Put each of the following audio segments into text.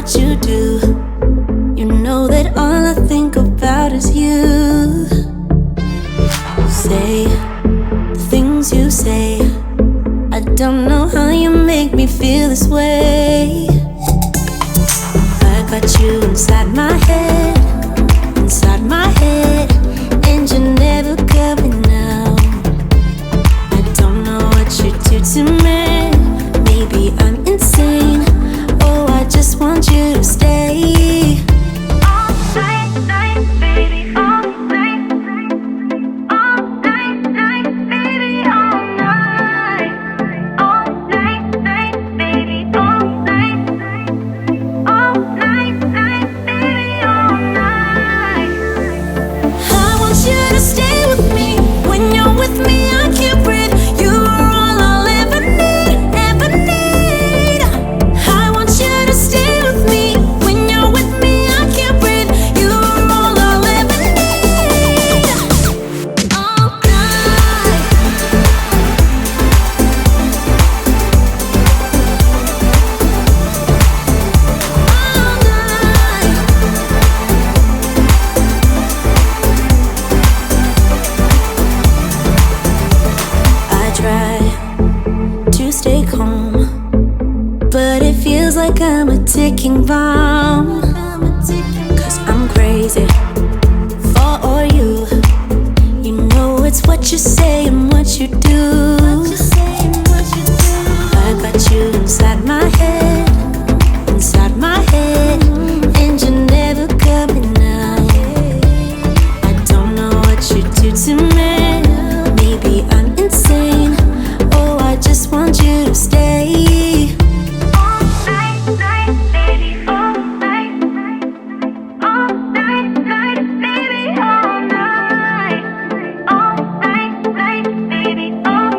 what you do. You know that all I think about is you. Say the things you say. I don't know how you make me feel this way. I got you inside my head, and you're never coming out. I don't know what you do to me. Maybe I'm insane. Oh, I just want you to stay. All night, night, baby, all night. All night, night, baby, all night. All night, night, baby, all night. All night, night, baby, all night. I want you to stay with me. When you're with me, I can't breathe. You are all I'll ever need, ever need. I want you to stay with me. When you're with me, I can't breathe. You are all I'll ever need. All night. All night. I try to stay calm, but it feels like I'm a ticking bomb. Cause I'm crazy for you. You know it's what you say and what you do. I got you inside my head, and you're never coming out. I don't know what you do to me. Maybe I'm insane. Oh, I just want you to stay. All night, night, baby, all night. All night, night, baby, all night. All night, night, baby, all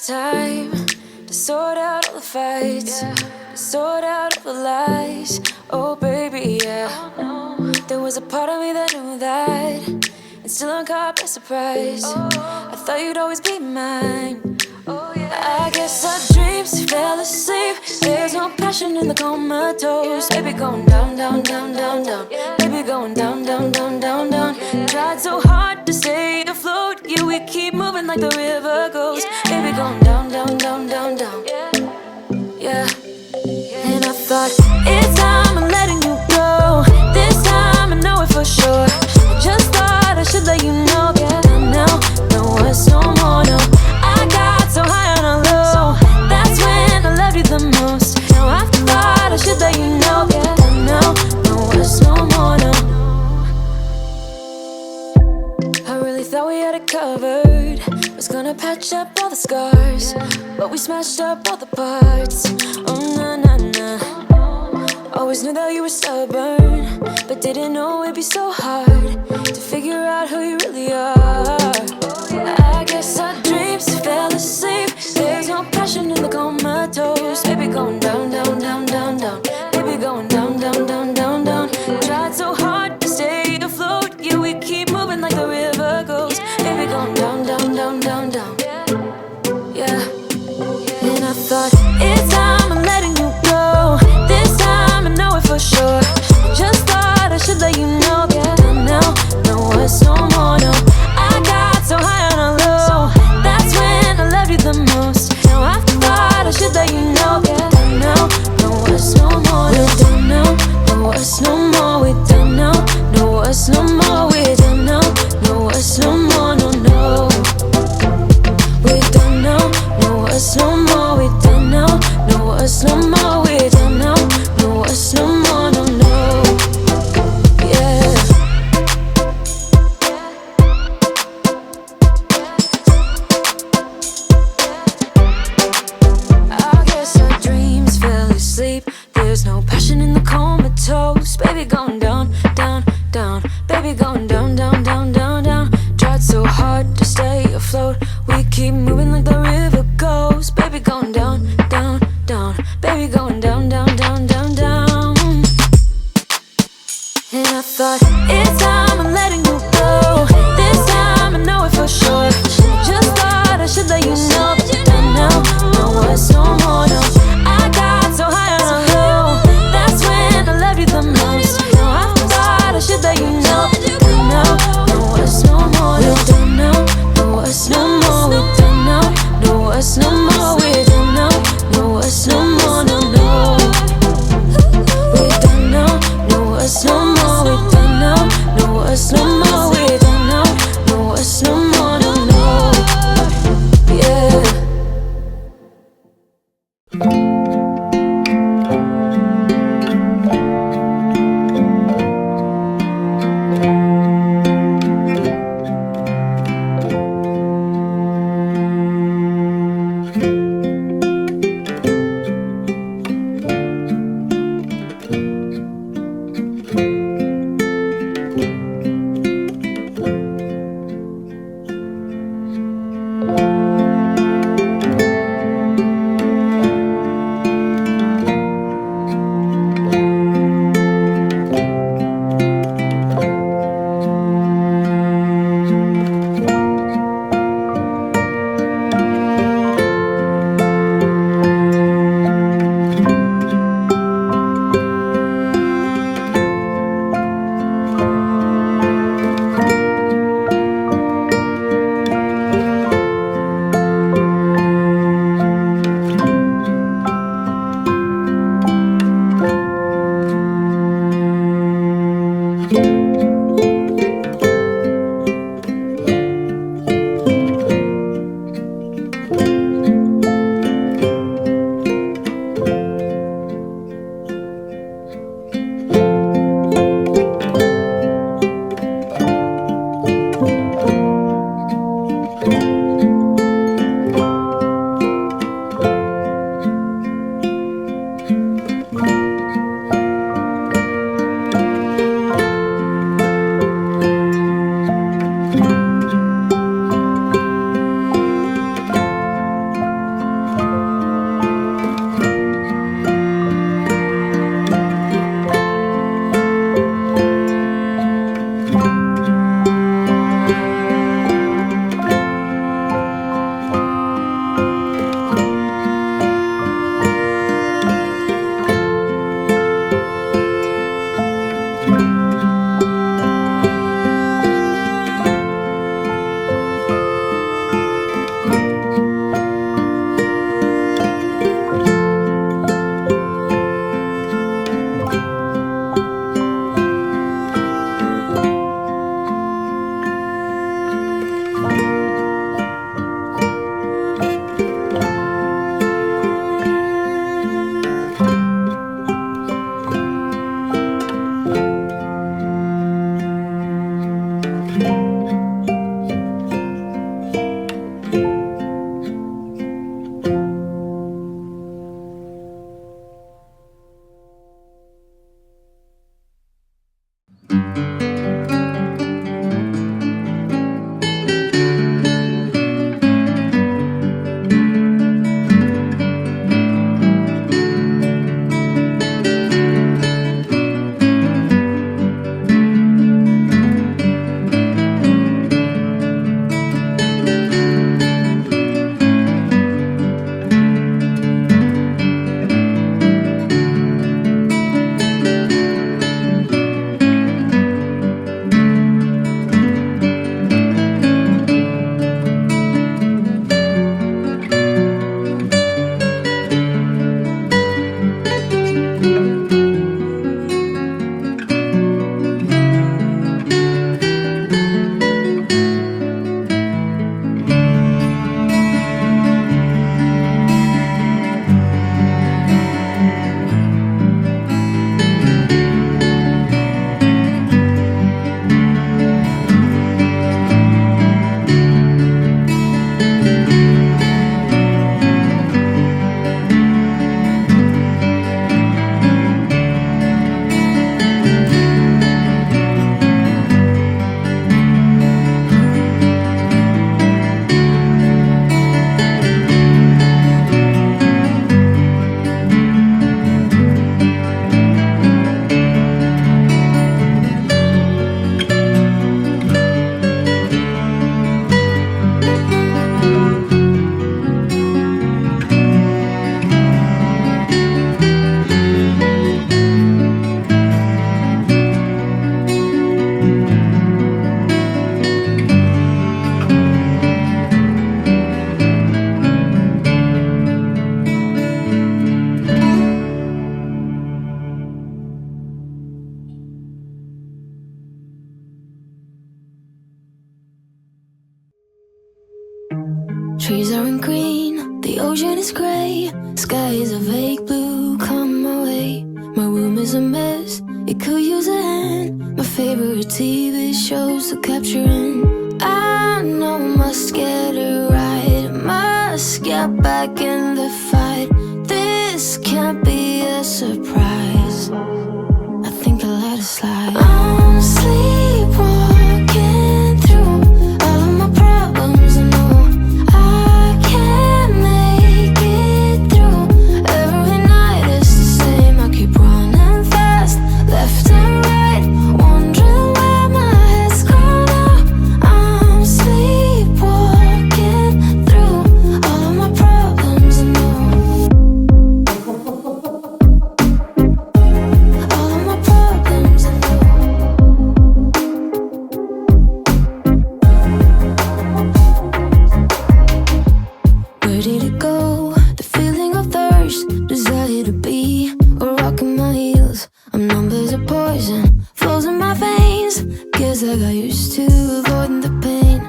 time to sort out all the fights, to sort out all the lies. Oh baby, yeah. There was a part of me that knew that, and still I'm caught by surprise. I thought you'd always be mine. I guess our dreams fell asleep. There's no passion in the comatose. Baby going down, down, down, down, down. Baby going down, down, down, down, down. Tried so hard to stay afloat. Yeah, we keep moving like the river goes. Baby going down, down, down, down, down. Yeah. And I thought, it's time I'm letting you go. This time I know it for sure. I just thought I should let you know. Yeah, now, no words no more, no. I got so high on a low. That's when I loved you the most. Now I thought I should let you know. Yeah, now, no words no more, no. I really thought we had it covered. Was gonna patch up all the scars, but we smashed up all the parts. Oh na na na. Always knew that you were stubborn, but didn't know it'd be so hard to figure out who you really are. I guess our dreams fell asleep. There's no passion in the comatose. Baby going down, down, down, down, down. Baby going down, down, down, down, down. Tried so hard to stay afloat. Yeah, we keep moving like the river goes. Baby going down, down, down, down, down. Yeah. And I thought, it's time I'm letting you go. This time I know it for sure. I just thought I should let you know. Yeah, now, no words no more, no. I got so high on a low. That's when I loved you the most. Now I thought I should let you know. Yeah, now, no words no more. We're done now, no words no more. We're done now, no words no more. We're done now, no words no more, no, no. We're done now, no words no more. We're done now, no words no more. We're done now, no words no more, no, no. Yeah. I guess our dreams fell asleep. There's no passion in the comatose. Baby going down, down, down. Baby going down, down, down, down, down. Tried so hard to stay afloat. We keep moving like the river goes. Baby going down, down, down. Baby ocean is gray, sky is a vague blue. Come my way. My room is a mess, it could use a hand. My favorite TV shows to capture in. I know must get it right, must get back in the fight. This can't be a surprise. I think I let it slide. I'm sleepwalking through all of my problems. I know I can't make it through. Every night it's the same. I keep running fast, left and right, wondering where my head's gone now. I'm sleepwalking through all of my problems. I know all of my problems. I know. Where did it go? The feeling of thirst, desire to be a rock in my heels. I'm numb as a poison, flows in my veins. Guess I got used to avoiding the pain.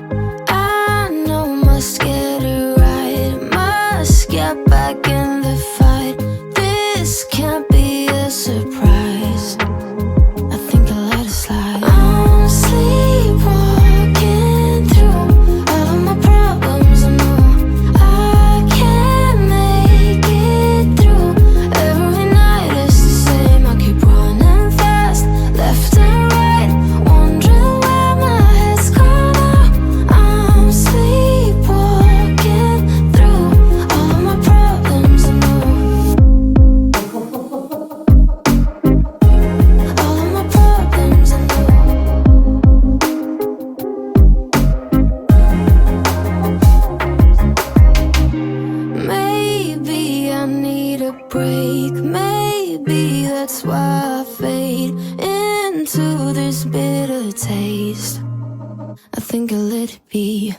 I know must get it right, must get back in the fight. This can't be a surprise. I think I let it slide. I'm sleepwalking through all of my problems. I know I can't make it through. Every night it's the same. I keep running fast, left and right, wondering where my head's gone now. I'm sleepwalking through all of my problems. I know all of my problems. I know. Maybe I need a break. Maybe that's why I fade into this bitter taste. I think I let it be.